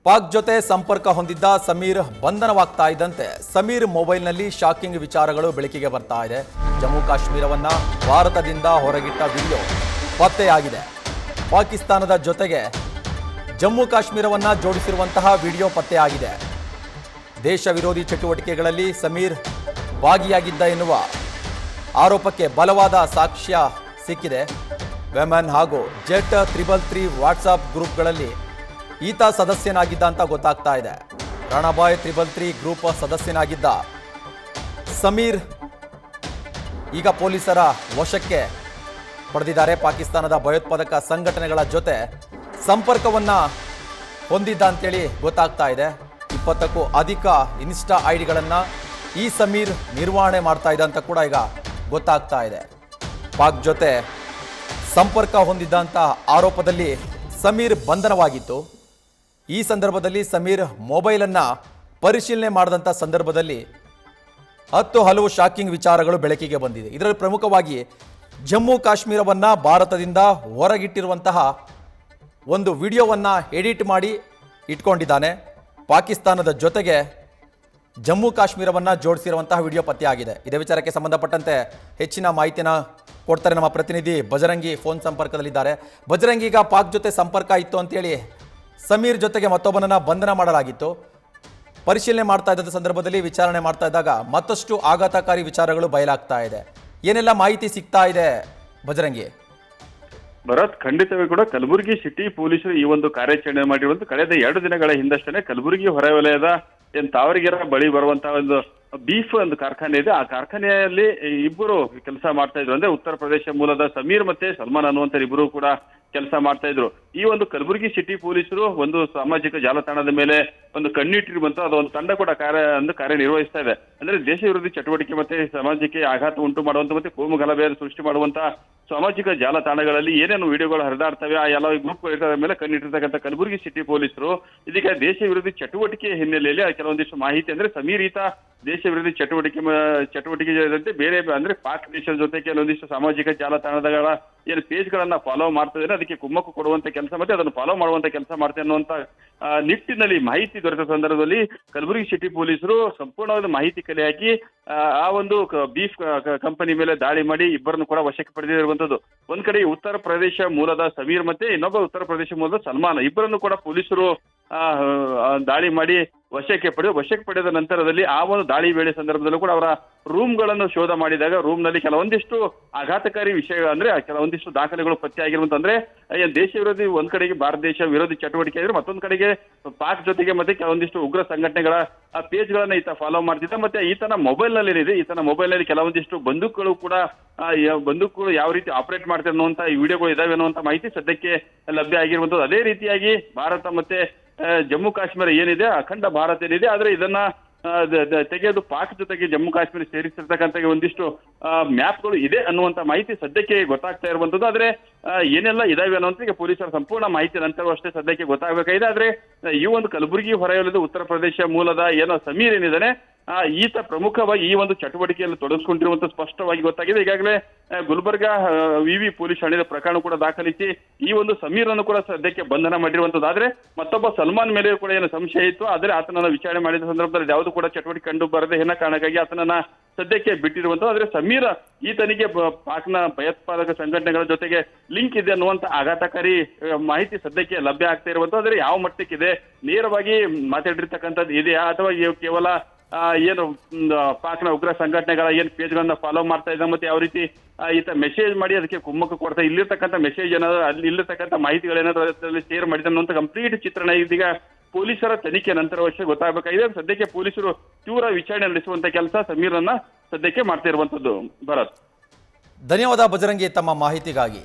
ಪಾಕ್ ಜೊತೆ ಸಂಪರ್ಕ ಹೊಂದಿದ್ದ ಸಮೀರ್ ಬಂಧನವಾಗ್ತಾ ಇದ್ದಂತೆ ಸಮೀರ್ ಮೊಬೈಲ್ನಲ್ಲಿ ಶಾಕಿಂಗ್ ವಿಚಾರಗಳು ಬೆಳಕಿಗೆ ಬರ್ತಾ ಇದೆ. ಜಮ್ಮು ಕಾಶ್ಮೀರವನ್ನ ಭಾರತದಿಂದ ಹೊರಗಿಟ್ಟ ವಿಡಿಯೋ ಪತ್ತೆಯಾಗಿದೆ. ಪಾಕಿಸ್ತಾನದ ಜೊತೆಗೆ ಜಮ್ಮು ಕಾಶ್ಮೀರವನ್ನ ಜೋಡಿಸಿರುವಂತಹ ವಿಡಿಯೋ ಪತ್ತೆಯಾಗಿದೆ. ದೇಶ ವಿರೋಧಿ ಚಟುವಟಿಕೆಗಳಲ್ಲಿ ಸಮೀರ್ ಭಾಗಿಯಾಗಿದ್ದ ಎನ್ನುವ ಆರೋಪಕ್ಕೆ ಬಲವಾದ ಸಾಕ್ಷ್ಯ ಸಿಕ್ಕಿದೆ. ವೆಮನ್ ಹಾಗೂ ಜೆಟ್ 333 ವಾಟ್ಸಾಪ್ ಗ್ರೂಪ್ಗಳಲ್ಲಿ ಈತ ಸದಸ್ಯನಾಗಿದ್ದ ಅಂತ ಗೊತ್ತಾಗ್ತಾ ಇದೆ. ರಾಣಾಬಾಯ್ 333 ಗ್ರೂಪ್ ಸದಸ್ಯನಾಗಿದ್ದ ಸಮೀರ್ ಈಗ ಪೊಲೀಸರ ವಶಕ್ಕೆ ಪಡೆದಿದ್ದಾರೆ. ಪಾಕಿಸ್ತಾನದ ಭಯೋತ್ಪಾದಕ ಸಂಘಟನೆಗಳ ಜೊತೆ ಸಂಪರ್ಕವನ್ನ ಹೊಂದಿದ್ದ ಅಂತೇಳಿ ಗೊತ್ತಾಗ್ತಾ ಇದೆ. 20ಕ್ಕೂ ಅಧಿಕ ಇನ್ಸ್ಟಾ ಐಡಿಗಳನ್ನು ಈ ಸಮೀರ್ ನಿರ್ವಹಣೆ ಮಾಡ್ತಾ ಇದ್ದ ಅಂತ ಕೂಡ ಈಗ ಗೊತ್ತಾಗ್ತಾ ಇದೆ. ಪಾಕ್ ಜೊತೆ ಸಂಪರ್ಕ ಹೊಂದಿದ್ದಂಥ ಆರೋಪದಲ್ಲಿ ಸಮೀರ್ ಬಂಧನವಾಗಿತ್ತು. ಈ ಸಂದರ್ಭದಲ್ಲಿ ಸಮೀರ್ ಮೊಬೈಲನ್ನು ಪರಿಶೀಲನೆ ಮಾಡಿದಂಥ ಸಂದರ್ಭದಲ್ಲಿ ಹಲವು ಶಾಕಿಂಗ್ ವಿಚಾರಗಳು ಬೆಳಕಿಗೆ ಬಂದಿದೆ. ಇದರಲ್ಲಿ ಪ್ರಮುಖವಾಗಿ ಜಮ್ಮು ಕಾಶ್ಮೀರವನ್ನು ಭಾರತದಿಂದ ಹೊರಗಿಟ್ಟಿರುವಂತಹ ಒಂದು ವಿಡಿಯೋವನ್ನು ಎಡಿಟ್ ಮಾಡಿ ಇಟ್ಕೊಂಡಿದ್ದಾನೆ. ಪಾಕಿಸ್ತಾನದ ಜೊತೆಗೆ ಜಮ್ಮು ಕಾಶ್ಮೀರವನ್ನು ಜೋಡಿಸಿರುವಂತಹ ವಿಡಿಯೋ ಪತ್ತೆಯಾಗಿದೆ. ಇದೇ ವಿಚಾರಕ್ಕೆ ಸಂಬಂಧಪಟ್ಟಂತೆ ಹೆಚ್ಚಿನ ಮಾಹಿತಿನ ಕೊಡ್ತಾರೆ ನಮ್ಮ ಪ್ರತಿನಿಧಿ ಬಜರಂಗಿ. ಫೋನ್ ಸಂಪರ್ಕದಲ್ಲಿದ್ದಾರೆ. ಬಜರಂಗಿ, ಈಗ ಪಾಕ್ ಜೊತೆ ಸಂಪರ್ಕ ಇತ್ತು ಅಂತೇಳಿ ಸಮೀರ್ ಜೊತೆಗೆ ಮತ್ತೊಬ್ಬನನ್ನ ಬಂಧನ ಮಾಡಲಾಗಿತ್ತು. ಪರಿಶೀಲನೆ ಮಾಡ್ತಾ ಇದ್ದ ಸಂದರ್ಭದಲ್ಲಿ ವಿಚಾರಣೆ ಮಾಡ್ತಾ ಇದ್ದಾಗ ಮತ್ತಷ್ಟು ಆಘಾತಕಾರಿ ವಿಚಾರಗಳು ಬಯಲಾಗ್ತಾ ಇದೆ. ಏನೆಲ್ಲ ಮಾಹಿತಿ ಸಿಗ್ತಾ ಇದೆ ಬಜರಂಗಿ? ಭರತ್, ಖಂಡಿತವೂ ಕೂಡ ಕಲಬುರಗಿ ಸಿಟಿ ಪೊಲೀಸರು ಈ ಒಂದು ಕಾರ್ಯಾಚರಣೆ ಮಾಡಿರುವಂತ ಕಳೆದ 2 ದಿನಗಳ ಹಿಂದಷ್ಟೇ ಕಲಬುರಗಿ ಹೊರವಲಯದ ತಾವರಗೆರೆ ಬಳಿ ಬರುವಂತಹ ಒಂದು ಬೀಫ್ ಒಂದು ಕಾರ್ಖಾನೆ ಇದೆ. ಆ ಕಾರ್ಖಾನೆಯಲ್ಲಿ ಇಬ್ಬರು ಕೆಲಸ ಮಾಡ್ತಾ ಇದ್ರು. ಅಂದ್ರೆ ಉತ್ತರ ಪ್ರದೇಶ ಮೂಲದ ಸಮೀರ್ ಮತ್ತೆ ಸಲ್ಮಾನ್ ಅನ್ನುವಂತ ಇಬ್ಬರು ಕೂಡ ಕೆಲಸ ಮಾಡ್ತಾ ಇದ್ರು. ಈ ಒಂದು ಕಲಬುರಗಿ ಸಿಟಿ ಪೊಲೀಸರು ಒಂದು ಸಾಮಾಜಿಕ ಜಾಲತಾಣದ ಮೇಲೆ ಒಂದು ಕಣ್ಣಿಟ್ಟಿರುವಂತ ಅದೊಂದು ತಂಡ ಕೂಡ ಕಾರ್ಯನಿರ್ವಹಿಸ್ತಾ ಇದೆ. ಅಂದ್ರೆ ದೇಶ ವಿರೋಧಿ ಚಟುವಟಿಕೆ ಮತ್ತೆ ಸಮಾಜಕ್ಕೆ ಆಘಾತ ಉಂಟು ಮಾಡುವಂತ ಮತ್ತೆ ಕೋಮು ಗಲಭೆಯನ್ನು ಸೃಷ್ಟಿ ಮಾಡುವಂತ ಸಾಮಾಜಿಕ ಜಾಲತಾಣಗಳಲ್ಲಿ ಏನೇನು ವಿಡಿಯೋಗಳು ಹರಿದಾಡ್ತವೆ ಆ ಎಲ್ಲ ಗ್ರೂಪ್ಗಳ ಮೇಲೆ ಕಣ್ಣಿಟ್ಟಿರ್ತಕ್ಕಂಥ ಕಲಬುರಗಿ ಸಿಟಿ ಪೊಲೀಸರು ಇದೀಗ ದೇಶ ವಿರೋಧಿ ಚಟುವಟಿಕೆ ಹಿನ್ನೆಲೆಯಲ್ಲಿ ಕೆಲವೊಂದಿಷ್ಟು ಮಾಹಿತಿ, ಅಂದ್ರೆ ಸಮೀರ್ ಈತ ದೇಶ ವಿರೋಧಿ ಚಟುವಟಿಕೆ ಜೊತೆ ಬೇರೆ ಅಂದ್ರೆ ಪಾಕ್ ದೇಶದ ಜೊತೆ ಕೆಲವೊಂದಿಷ್ಟು ಸಾಮಾಜಿಕ ಜಾಲತಾಣಗಳ ಏನು ಪೇಜ್ಗಳನ್ನ ಫಾಲೋ ಮಾಡ್ತಾ ಇದ್ದಾರೆ, ಅದಕ್ಕೆ ಕುಮ್ಮಕ್ಕು ಕೊಡುವಂತ ಕೆಲಸ ಮತ್ತೆ ಅದನ್ನು ಫಾಲೋ ಮಾಡುವಂತ ಕೆಲಸ ಮಾಡ್ತಾರೆ ಅನ್ನುವಂತ ನಿಟ್ಟಿನಲ್ಲಿ ಮಾಹಿತಿ ದೊರೆತ ಸಂದರ್ಭದಲ್ಲಿ ಕಲಬುರಗಿ ಸಿಟಿ ಪೊಲೀಸರು ಸಂಪೂರ್ಣವಾದ ಮಾಹಿತಿ ಕಲೆ ಹಾಕಿ ಆ ಒಂದು ಬೀಫ್ ಕಂಪನಿ ಮೇಲೆ ದಾಳಿ ಮಾಡಿ ಇಬ್ಬರನ್ನು ಕೂಡ ವಶಕ್ಕೆ ಪಡೆದಿರುವಂತದ್ದು. ಒಂದ್ ಕಡೆ ಉತ್ತರ ಪ್ರದೇಶ ಮೂಲದ ಸಮೀರ್ ಮತ್ತೆ ಇನ್ನೊಬ್ಬ ಉತ್ತರ ಪ್ರದೇಶ ಮೂಲದ ಸಲ್ಮಾನ್ ಇಬ್ಬರನ್ನು ಕೂಡ ಪೊಲೀಸರು ದಾಳಿ ಮಾಡಿ ವಶಕ್ಕೆ ಪಡೆದ ನಂತರದಲ್ಲಿ ಆ ಒಂದು ದಾಳಿ ವೇಳೆ ಸಂದರ್ಭದಲ್ಲೂ ಕೂಡ ಅವರ ರೂಮ್ಗಳನ್ನು ಶೋಧ ಮಾಡಿದಾಗ ರೂಮ್ ನಲ್ಲಿ ಕೆಲವೊಂದಿಷ್ಟು ಆಘಾತಕಾರಿ ವಿಷಯ ಅಂದ್ರೆ ಕೆಲವೊಂದಿಷ್ಟು ದಾಖಲೆಗಳು ಪತ್ತೆ ಆಗಿರುವಂತ ಅಂದ್ರೆ ದೇಶ ವಿರೋಧಿ ಒಂದ್ ಕಡೆಗೆ ಭಾರತ ದೇಶ ವಿರೋಧಿ ಚಟುವಟಿಕೆ ಇದ್ರೆ ಮತ್ತೊಂದ್ ಕಡೆಗೆ ಪಾಕ್ ಜೊತೆಗೆ ಮತ್ತೆ ಕೆಲವೊಂದಿಷ್ಟು ಉಗ್ರ ಸಂಘಟನೆಗಳ ಆ ಪೇಜ್ ಗಳನ್ನ ಈತ ಫಾಲೋ ಮಾಡ್ತಿದ್ದ. ಮತ್ತೆ ಈತನ ಮೊಬೈಲ್ ನಲ್ಲಿ ಏನಿದೆ, ಈತನ ಮೊಬೈಲ್ ನಲ್ಲಿ ಕೆಲವೊಂದಿಷ್ಟು ಬಂದೂಕುಗಳು ಕೂಡ ಬಂದೂಕುಗಳು ಯಾವ ರೀತಿ ಆಪರೇಟ್ ಮಾಡ್ತಾರೆ ಅನ್ನುವಂತ ಈ ವಿಡಿಯೋಗಳು ಇದಾವೆ ಅನ್ನುವಂತ ಮಾಹಿತಿ ಸದ್ಯಕ್ಕೆ ಲಭ್ಯ ಆಗಿರುವಂತದ್ದು. ಅದೇ ರೀತಿಯಾಗಿ ಭಾರತ ಮತ್ತೆ ಜಮ್ಮು ಕಾಶ್ಮೀರ ಏನಿದೆ, ಅಖಂಡ ಭಾರತ ಏನಿದೆ, ಆದ್ರೆ ಇದನ್ನ ತೆಗೆದು ಪಾಕ್ ಜೊತೆಗೆ ಜಮ್ಮು ಕಾಶ್ಮೀರ ಸೇರಿಸಿರ್ತಕ್ಕಂಥ ಒಂದಿಷ್ಟು ಮ್ಯಾಪ್ಗಳು ಇದೆ ಅನ್ನುವಂತ ಮಾಹಿತಿ ಸದ್ಯಕ್ಕೆ ಗೊತ್ತಾಗ್ತಾ ಇರುವಂತದ್ದು. ಆದ್ರೆ ಏನೆಲ್ಲ ಇದಾವೆ ಅನ್ನುವಂತ ಪೊಲೀಸರ ಸಂಪೂರ್ಣ ಮಾಹಿತಿ ನಂತರ ಅಷ್ಟೇ ಸದ್ಯಕ್ಕೆ ಗೊತ್ತಾಗಬೇಕಾಗಿದೆ. ಆದ್ರೆ ಈ ಒಂದು ಕಲಬುರಗಿ ಹೊರವಲಯದ ಉತ್ತರ ಪ್ರದೇಶ ಮೂಲದ ಏನೋ ಸಮೀರ್ ಏನಿದ್ದಾನೆ ಈತ ಪ್ರಮುಖವಾಗಿ ಈ ಒಂದು ಚಟುವಟಿಕೆಯಲ್ಲಿ ತೊಡಗಿಸಿಕೊಂಡಿರುವಂತ ಸ್ಪಷ್ಟವಾಗಿ ಗೊತ್ತಾಗಿದೆ. ಈಗಾಗಲೇ ಗುಲ್ಬರ್ಗಾ ವಿವಿ ಪೊಲೀಸ್ ಠಾಣೆಯ ಪ್ರಕರಣ ಕೂಡ ದಾಖಲಿಸಿ ಈ ಒಂದು ಸಮೀರ್ ಅನ್ನು ಕೂಡ ಸದ್ಯಕ್ಕೆ ಬಂಧನ ಮಾಡಿರುವಂತದ್ದು. ಆದ್ರೆ ಮತ್ತೊಬ್ಬ ಸಲ್ಮಾನ್ ಮೇಲೆ ಕೂಡ ಏನು ಸಂಶಯ ಇತ್ತು, ಆದ್ರೆ ಆತನನ್ನ ವಿಚಾರಣೆ ಮಾಡಿದ ಸಂದರ್ಭದಲ್ಲಿ ಯಾವುದು ಕೂಡ ಚಟುವಟಿಕೆ ಕಂಡು ಬರದೆ ಏನ ಕಾರಣಕ್ಕಾಗಿ ಆತನನ್ನ ಸದ್ಯಕ್ಕೆ ಬಿಟ್ಟಿರುವಂತದ್ದು. ಆದ್ರೆ ಸಮೀರ್ ಈತನಿಗೆ ಪಾಕ್ನ ಭಯೋತ್ಪಾದಕ ಸಂಘಟನೆಗಳ ಜೊತೆಗೆ ಲಿಂಕ್ ಇದೆ ಅನ್ನುವಂತ ಆಘಾತಕಾರಿ ಮಾಹಿತಿ ಸದ್ಯಕ್ಕೆ ಲಭ್ಯ ಆಗ್ತಾ ಇರುವಂತದ್ದು. ಆದ್ರೆ ಯಾವ ಮಟ್ಟಕ್ಕಿದೆ, ನೇರವಾಗಿ ಮಾತಾಡಿರ್ತಕ್ಕಂಥದ್ದು ಇದೆಯಾ ಅಥವಾ ಕೇವಲ ಏನು ಪಾಕ್ನ ಉಗ್ರ ಸಂಘಟನೆಗಳ ಏನ್ ಪೇಜ್ಗಳನ್ನ ಫಾಲೋ ಮಾಡ್ತಾ ಇದ್ದ ಮತ್ತೆ ಯಾವ ರೀತಿ ಈತ ಮೆಸೇಜ್ ಮಾಡಿ ಅದಕ್ಕೆ ಕುಮ್ಮಕ್ಕು ಕೊಡ್ತಾ ಇಲ್ಲಿರ್ತಕ್ಕಂಥ ಮೆಸೇಜ್ ಏನಾದ್ರು ಅಲ್ಲಿ ಇಲ್ಲಿರ್ತಕ್ಕಂಥ ಮಾಹಿತಿಗಳೇನಾದ್ರು ಅದರಲ್ಲಿ ಶೇರ್ ಮಾಡಿದ ಅನ್ನುವಂಥ ಕಂಪ್ಲೀಟ್ ಚಿತ್ರಣ ಇದೀಗ ಪೊಲೀಸರ ತನಿಖೆ ನಂತರವಷ್ಟೇ ಗೊತ್ತಾಗಬೇಕಾಗಿದೆ. ಸದ್ಯಕ್ಕೆ ಪೊಲೀಸರು ತೀವ್ರ ವಿಚಾರಣೆ ನಡೆಸುವಂತ ಕೆಲಸ ಸಮೀರನ್ನ ಸದ್ಯಕ್ಕೆ ಮಾಡ್ತಾ ಇರುವಂತದ್ದು. ಭರತ್, ಧನ್ಯವಾದ ಬಜರಂಗಿ ತಮ್ಮ ಮಾಹಿತಿಗಾಗಿ.